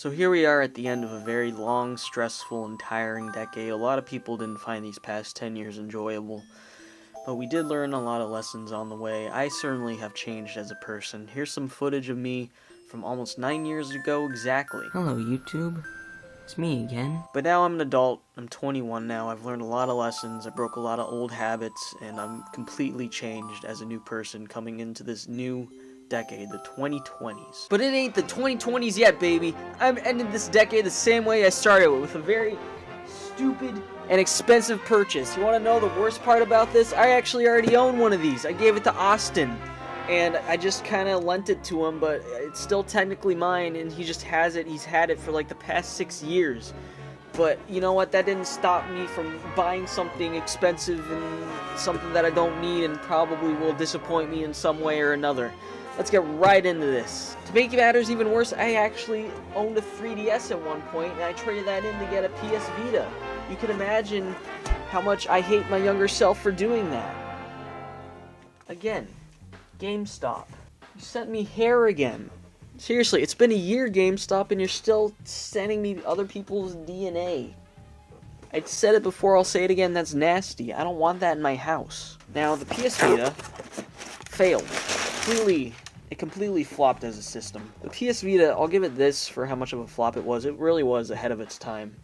So here we are at the end of a very long, stressful, and tiring decade. A lot of people didn't find these past 10 years enjoyable, but we did learn a lot of lessons on the way. I certainly have changed as a person. Here's some footage of me from almost 9 years ago exactly. Hello, YouTube. It's me again. But now I'm an adult. I'm 21 now. I've learned a lot of lessons. I broke a lot of old habits, and I'm completely changed as a new person coming into this new decade, the 2020s. But it ain't the 2020s yet, baby. I'm ending this decade the same way I started it, with a very stupid and expensive purchase. You want to know the worst part about this? I actually already own one of these. I gave it to Austin, and I just kind of lent it to him, but it's still technically mine, and he just has it. He's had it for like the past 6 years. But you know what? That didn't stop me from buying something expensive and something that I don't need and probably will disappoint me in some way or another. Let's get right into this. To make matters even worse, I actually owned a 3DS at one point, and I traded that in to get a PS Vita. You can imagine how much I hate my younger self for doing that. Again, GameStop. You sent me hair again. Seriously, it's been a year, GameStop, and you're still sending me other people's DNA. I said it before, I'll say it again, that's nasty. I don't want that in my house. Now, the PS Vita failed. It completely flopped as a system. The PS Vita, I'll give it this for how much of a flop it was. It really was ahead of its time.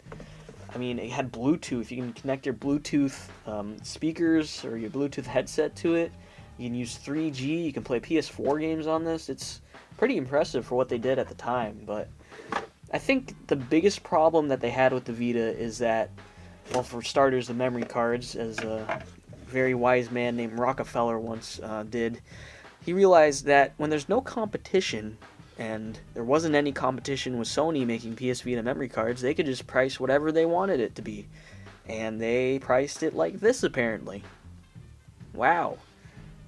I mean, it had Bluetooth. You can connect your Bluetooth speakers or your Bluetooth headset to it. You can use 3G. You can play PS4 games on this. It's pretty impressive for what they did at the time. But I think the biggest problem that they had with the Vita is that, well, for starters, the memory cards, as a very wise man named Rockefeller once did. He realized that when there's no competition, and there wasn't any competition with Sony making PS Vita memory cards, they could just price whatever they wanted it to be. And they priced it like this, apparently. Wow.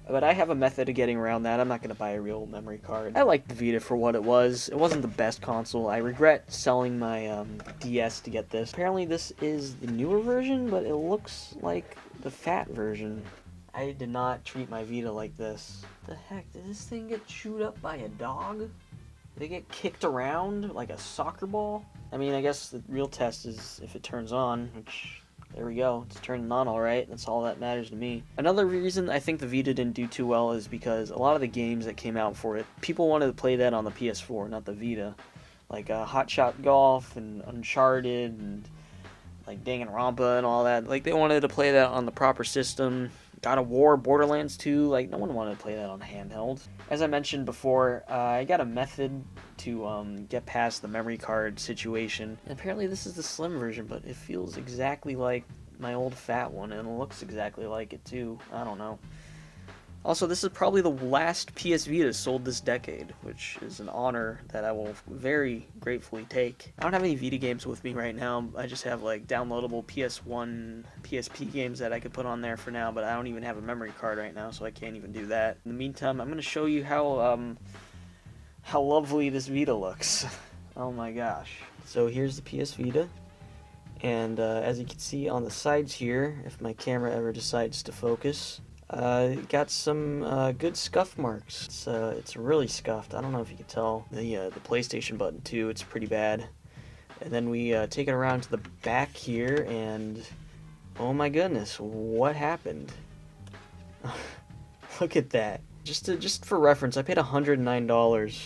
But I have a method of getting around that. I'm not going to buy a real memory card. I liked the Vita for what it was. It wasn't the best console. I regret selling my DS to get this. Apparently this is the newer version, but it looks like the fat version. I did not treat my Vita like this. The heck, did this thing get chewed up by a dog? Did it get kicked around like a soccer ball? I mean, I guess the real test is if it turns on, which, there we go, it's turning on alright, that's all that matters to me. Another reason I think the Vita didn't do too well is because a lot of the games that came out for it, people wanted to play that on the PS4, not the Vita. Like Hot Shot Golf and Uncharted and like Danganronpa and all that. Like, they wanted to play that on the proper system. God of War, Borderlands 2, like, no one wanted to play that on handheld. As I mentioned before, I got a method to get past the memory card situation. And apparently this is the slim version, but it feels exactly like my old fat one, and it looks exactly like it too. I don't know. Also, this is probably the last PS Vita sold this decade, which is an honor that I will very gratefully take. I don't have any Vita games with me right now. I just have like downloadable PS1, PSP games that I could put on there for now, but I don't even have a memory card right now, so I can't even do that. In the meantime, I'm going to show you how lovely this Vita looks. Oh my gosh. So here's the PS Vita. And as you can see on the sides here, if my camera ever decides to focus, got some good scuff marks. It's really scuffed. I don't know if you can tell. The PlayStation button too, it's pretty bad. And then we take it around to the back here, and oh my goodness, what happened? Look at that. Just for reference, I paid $109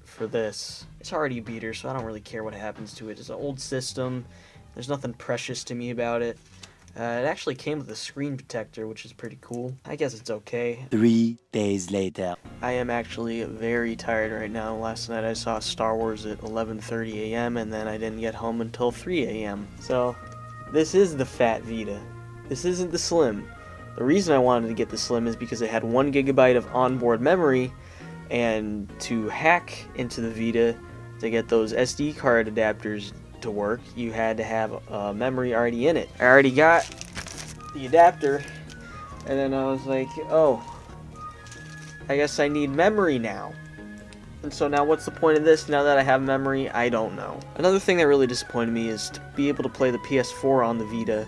for this. It's already a beater, so I don't really care what happens to it. It's an old system. There's nothing precious to me about it. It actually came with a screen protector, which is pretty cool. I guess it's okay. 3 days later. I am actually very tired right now. Last night I saw Star Wars at 11:30 a.m. and then I didn't get home until 3 a.m. So, this is the fat Vita. This isn't the slim. The reason I wanted to get the slim is because it had 1 GB of onboard memory, and to hack into the Vita to get those SD card adapters to work, you had to have memory already in it. I already got the adapter, and then I was like, oh, I guess I need memory now. And so now what's the point of this now that I have memory? I don't know. Another thing that really disappointed me is to be able to play the PS4 on the Vita.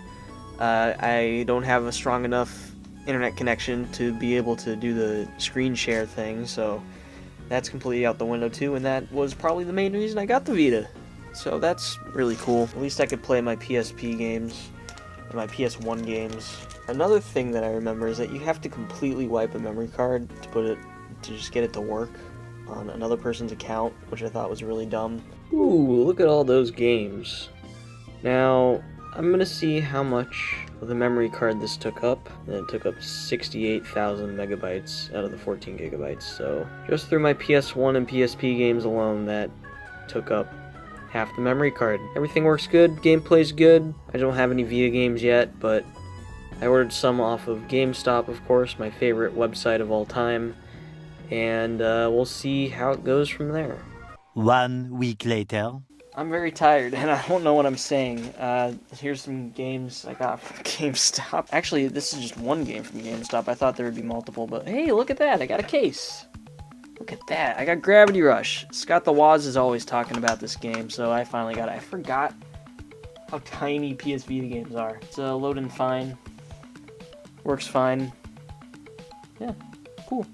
I don't have a strong enough internet connection to be able to do the screen share thing, so that's completely out the window too, and that was probably the main reason I got the Vita. So that's really cool. At least I could play my PSP games and my PS1 games. Another thing that I remember is that you have to completely wipe a memory card to just get it to work on another person's account, which I thought was really dumb. Ooh, look at all those games. Now, I'm gonna see how much of the memory card this took up, and it took up 68,000 megabytes out of the 14 gigabytes, so just through my PS1 and PSP games alone, that took up half the memory card. Everything works good, gameplay's good. I don't have any Vita games yet, but I ordered some off of GameStop, of course, my favorite website of all time, and we'll see how it goes from there. 1 week later. I'm very tired, and I don't know what I'm saying. Here's some games I got from GameStop. Actually, this is just one game from GameStop. I thought there would be multiple, but hey, look at that. I got a case. Look at that. I got Gravity Rush. Scott the Woz is always talking about this game, so I finally got it. I forgot how tiny PS Vita games are. It's loading fine. Works fine. Yeah, cool.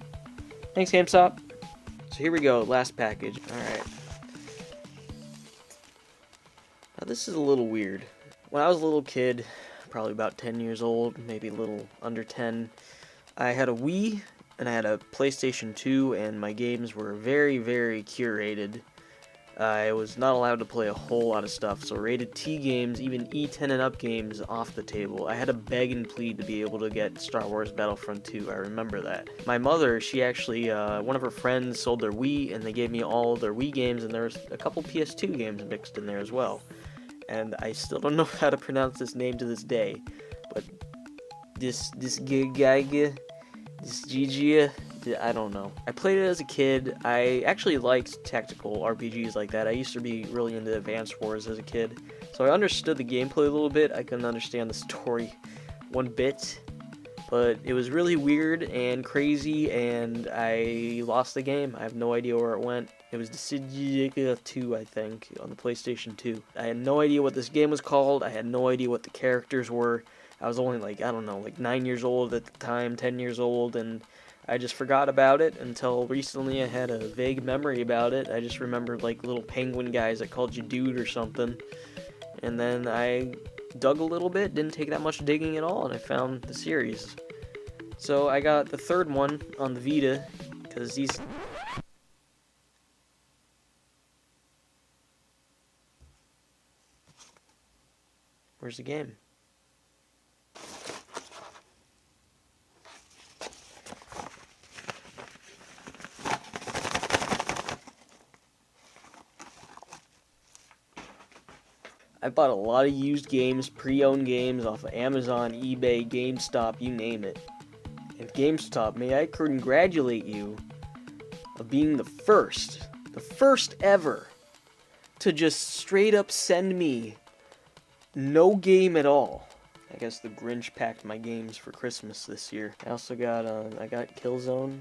Thanks, GameStop. So here we go, last package. Alright. Now this is a little weird. When I was a little kid, probably about 10 years old, maybe a little under 10, I had a Wii and I had a PlayStation 2, and my games were very, very curated. I was not allowed to play a whole lot of stuff, so rated T games, even E10 and up games, off the table. I had to beg and plead to be able to get Star Wars Battlefront 2, I remember that. My mother, she actually, one of her friends sold their Wii, and they gave me all their Wii games, and there was a couple PS2 games mixed in there as well. And I still don't know how to pronounce this name to this day, but this Giga, this Gigia, I don't know. I played it as a kid. I actually liked tactical RPGs like that. I used to be really into Advance Wars as a kid, so I understood the gameplay a little bit. I couldn't understand the story one bit, but it was really weird and crazy, and I lost the game. I have no idea where it went. It was Dissidia 2, I think, on the PlayStation 2. I had no idea what this game was called. I had no idea what the characters were. I was only like, I don't know, like 9 years old at the time, 10 years old, and I just forgot about it until recently. I had a vague memory about it. I just remembered like little penguin guys that called you dude or something. And then I dug a little bit, didn't take that much digging at all, and I found the series. So I got the third one on the Vita, because these... Where's the game? I bought a lot of used games, pre-owned games off of Amazon, eBay, GameStop, you name it. And GameStop, may I congratulate you of being the first ever, to just straight up send me no game at all. I guess the Grinch packed my games for Christmas this year. I also got, I got Killzone,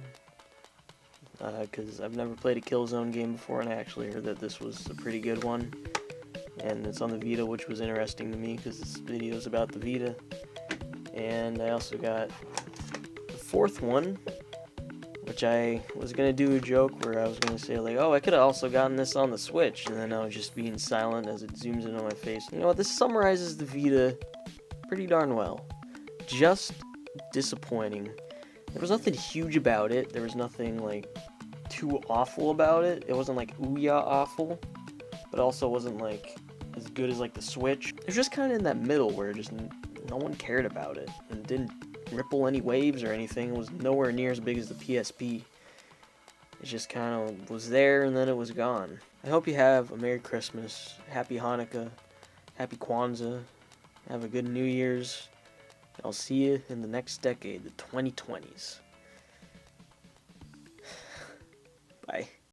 because I've never played a Killzone game before, and I actually heard that this was a pretty good one. And it's on the Vita, which was interesting to me because this video is about the Vita. And I also got the fourth one, which I was going to do a joke where I was going to say like, oh, I could have also gotten this on the Switch, and then I was just being silent as it zooms in on my face. You know what, this summarizes the Vita pretty darn well. Just disappointing. There was nothing huge about it. There was nothing like too awful about it. It wasn't like ooh-yah awful, but also wasn't like as good as like the Switch. It was just kind of in that middle where just no one cared about it and didn't ripple any waves or anything. It was nowhere near as big as the PSP. It just kind of was there and then it was gone. I hope you have a Merry Christmas, Happy Hanukkah, Happy Kwanzaa, have a good New Year's. I'll see you in the next decade, the 2020s. Bye.